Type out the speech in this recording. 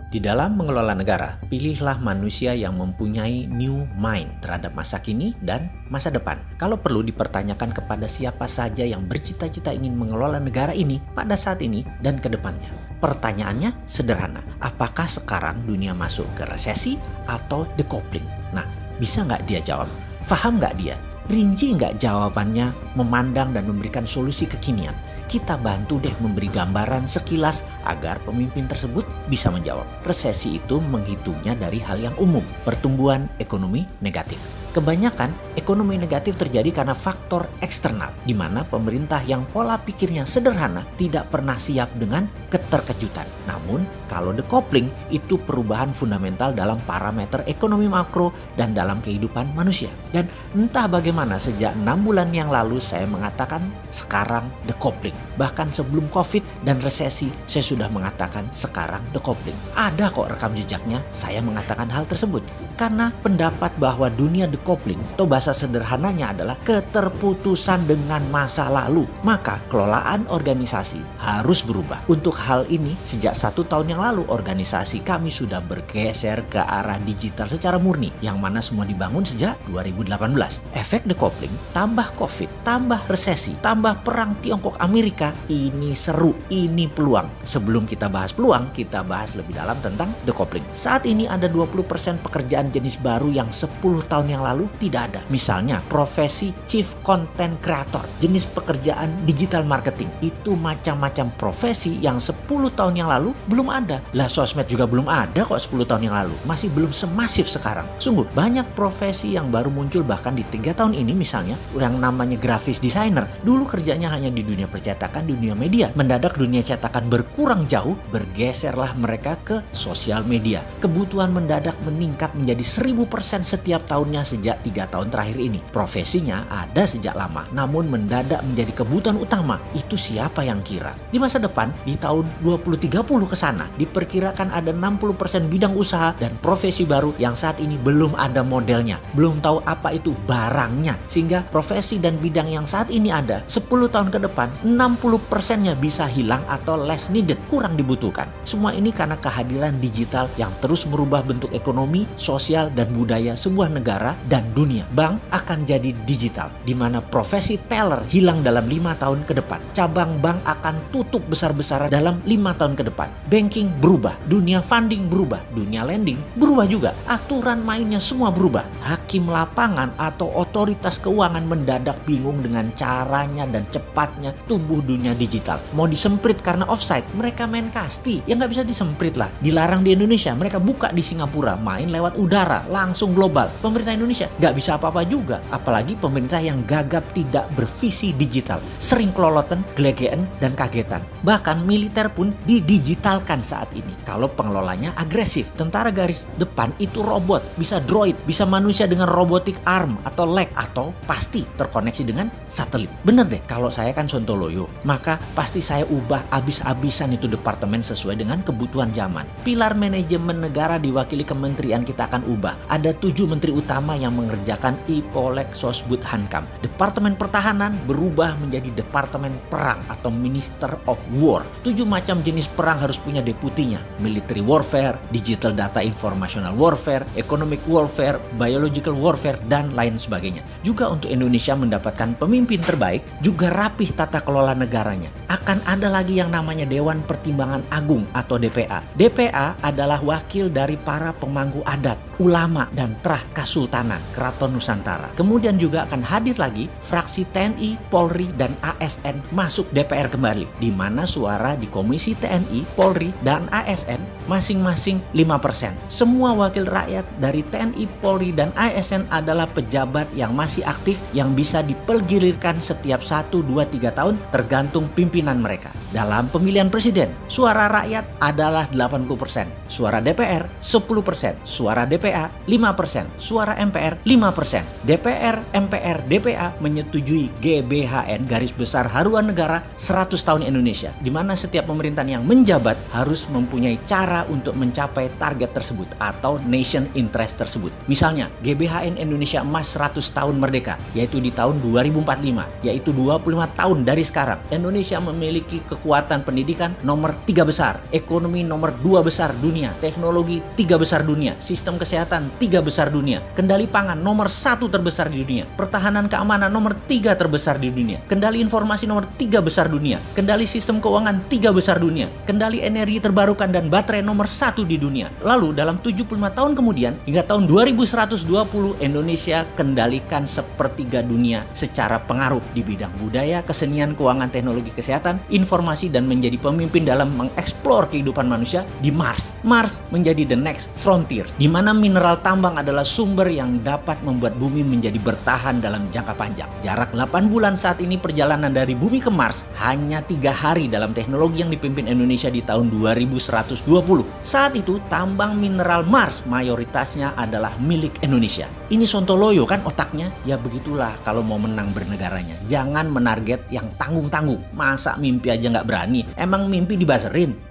Di dalam mengelola negara, pilihlah manusia yang mempunyai new mind terhadap masa kini dan masa depan. Kalau perlu dipertanyakan kepada siapa saja yang bercita-cita ingin mengelola negara ini pada saat ini dan ke depannya. Pertanyaannya sederhana, apakah sekarang dunia masuk ke resesi atau decoupling? Nah, bisa nggak dia jawab? Faham nggak dia? Rinci nggak jawabannya, memandang dan memberikan solusi kekinian? Kita bantu deh memberi gambaran sekilas agar pemimpin tersebut bisa menjawab. Resesi itu menghitungnya dari hal yang umum, pertumbuhan ekonomi negatif. Kebanyakan ekonomi negatif terjadi karena faktor eksternal, di mana pemerintah yang pola pikirnya sederhana tidak pernah siap dengan keterkejutan. Namun, kalau decoupling itu perubahan fundamental dalam parameter ekonomi makro dan dalam kehidupan manusia. Dan entah bagaimana sejak 6 bulan yang lalu saya mengatakan sekarang decoupling. Bahkan sebelum COVID dan resesi saya sudah mengatakan sekarang decoupling. Ada kok rekam jejaknya saya mengatakan hal tersebut. Karena pendapat bahwa dunia decoupling atau bahasa sederhananya adalah keterputusan dengan masa lalu. Maka kelolaan organisasi harus berubah. Untuk hal ini sejak 1 tahun yang lalu organisasi kami sudah bergeser ke arah digital secara murni. Yang mana semua dibangun sejak 2018. Efek decoupling tambah COVID, tambah resesi, tambah perang Tiongkok Amerika. Ini seru, ini peluang. Sebelum kita bahas peluang, kita bahas lebih dalam tentang decoupling. Saat ini ada 20% pekerjaan jenis baru yang 10 tahun yang lalu tidak ada. Misalnya profesi Chief Content Creator, jenis pekerjaan digital marketing. Itu macam-macam profesi yang 10 tahun yang lalu belum ada. Lah sosmed juga belum ada kok 10 tahun yang lalu. Masih belum semasif sekarang. Sungguh banyak profesi yang baru muncul bahkan di 3 tahun ini, misalnya yang namanya graphics designer. Dulu kerjanya hanya di dunia percetakan, dunia media. Mendadak dunia cetakan berkurang jauh, bergeserlah mereka ke sosial media. Kebutuhan mendadak meningkat menjadi 1000% setiap tahunnya sejak 3 tahun terakhir ini. Profesinya ada sejak lama, namun mendadak menjadi kebutuhan utama. Itu siapa yang kira? Di masa depan, di tahun 2030 ke sana, diperkirakan ada 60% bidang usaha dan profesi baru yang saat ini belum ada modelnya. Belum tahu apa itu barangnya. Sehingga profesi dan bidang yang saat ini ada, 10 tahun ke depan, 60%-nya bisa hilang atau less needed, kurang dibutuhkan. Semua ini karena kehadiran digital yang terus merubah bentuk ekonomi, sosial, dan budaya sebuah negara dan dunia. Bank akan jadi digital, di mana profesi teller hilang dalam 5 tahun ke depan. Cabang bank akan tutup besar-besaran dalam 5 tahun ke depan. Banking berubah, dunia funding berubah, dunia lending berubah juga. Aturan mainnya semua berubah. Hakim lapangan atau otoritas keuangan mendadak bingung dengan caranya dan cepatnya tumbuh dunia digital. Mau disemprit karena offside, mereka main kasti. Ya nggak bisa disemprit lah. Dilarang di Indonesia, mereka buka di Singapura, main lewat udara, langsung global. Pemerintah Indonesia nggak bisa apa-apa juga. Apalagi pemerintah yang gagap tidak bervisi digital. Sering keloloten, gelegean, dan kagetan. Bahkan militer pun didigitalkan saat ini. Kalau pengelolanya agresif. Tentara garis depan itu robot, bisa droid, bisa manusia dengan robotic arm atau leg, atau pasti terkoneksi dengan satelit. Bener deh, kalau saya kan sontoloyo, maka pasti saya ubah abis-abisan itu departemen sesuai dengan kebutuhan zaman. Pilar manajemen negara diwakili kementerian kita akan ubah. Ada 7 menteri utama yang mengerjakan Ipolek Sosbud Hankam. Departemen pertahanan berubah menjadi departemen perang atau Minister of War. 7 macam jenis perang harus punya deputinya. Military warfare, digital data informational warfare, economic warfare, biological warfare, dan lain sebagainya. Juga untuk Indonesia mendapatkan pemimpin terbaik, juga rapih tata kelola negaranya. Akan ada lagi yang namanya Dewan Pertimbangan Agung atau DPA. DPA adalah wakil dari para pemangku adat, ulama, dan trah Kasultanan Keraton Nusantara. Kemudian juga akan hadir lagi fraksi TNI, Polri, dan ASN masuk DPR kembali, di mana suara di Komisi TNI, Polri, dan ASN masing-masing 5%. Semua wakil rakyat dari TNI, Polri, dan ASN adalah pejabat yang masih aktif yang bisa dipergilirkan setiap 1, 2, 3 tahun tergantung pimpinan mereka. Dalam pemilihan presiden, suara rakyat adalah 80%, suara DPR 10%, suara DPA 5%, suara MPR MPR 5%. DPR, MPR, DPA menyetujui GBHN garis besar haluan negara 100 tahun Indonesia, di mana setiap pemerintahan yang menjabat harus mempunyai cara untuk mencapai target tersebut atau nation interest tersebut. Misalnya, GBHN Indonesia Emas 100 tahun merdeka, yaitu di tahun 2045, yaitu 25 tahun dari sekarang. Indonesia memiliki kekuatan pendidikan nomor 3 besar, ekonomi nomor 2 besar dunia, teknologi 3 besar dunia, sistem kesehatan 3 besar dunia, kendali pangan nomor 1 terbesar di dunia, pertahanan keamanan nomor 3 terbesar di dunia, kendali informasi nomor 3 besar dunia, kendali sistem keuangan 3 besar dunia, kendali energi terbarukan dan baterai nomor 1 di dunia. Lalu dalam 75 tahun kemudian, hingga tahun 2120, Indonesia kendalikan sepertiga dunia secara pengaruh di bidang budaya, kesenian, keuangan, teknologi kesehatan, informasi, dan menjadi pemimpin dalam mengeksplor kehidupan manusia di Mars. Mars menjadi the next frontier, di mana mineral tambang adalah sumber yang dapat membuat bumi menjadi bertahan dalam jangka panjang. Jarak 8 bulan saat ini perjalanan dari bumi ke Mars hanya 3 hari dalam teknologi yang dipimpin Indonesia di tahun 2120. Saat itu tambang mineral Mars mayoritasnya adalah milik Indonesia. Ini sontoloyo kan otaknya? Ya begitulah kalau mau menang bernegaranya. Jangan menarget yang tanggung-tanggung. Masa mimpi aja nggak berani? Emang mimpi dibaserin?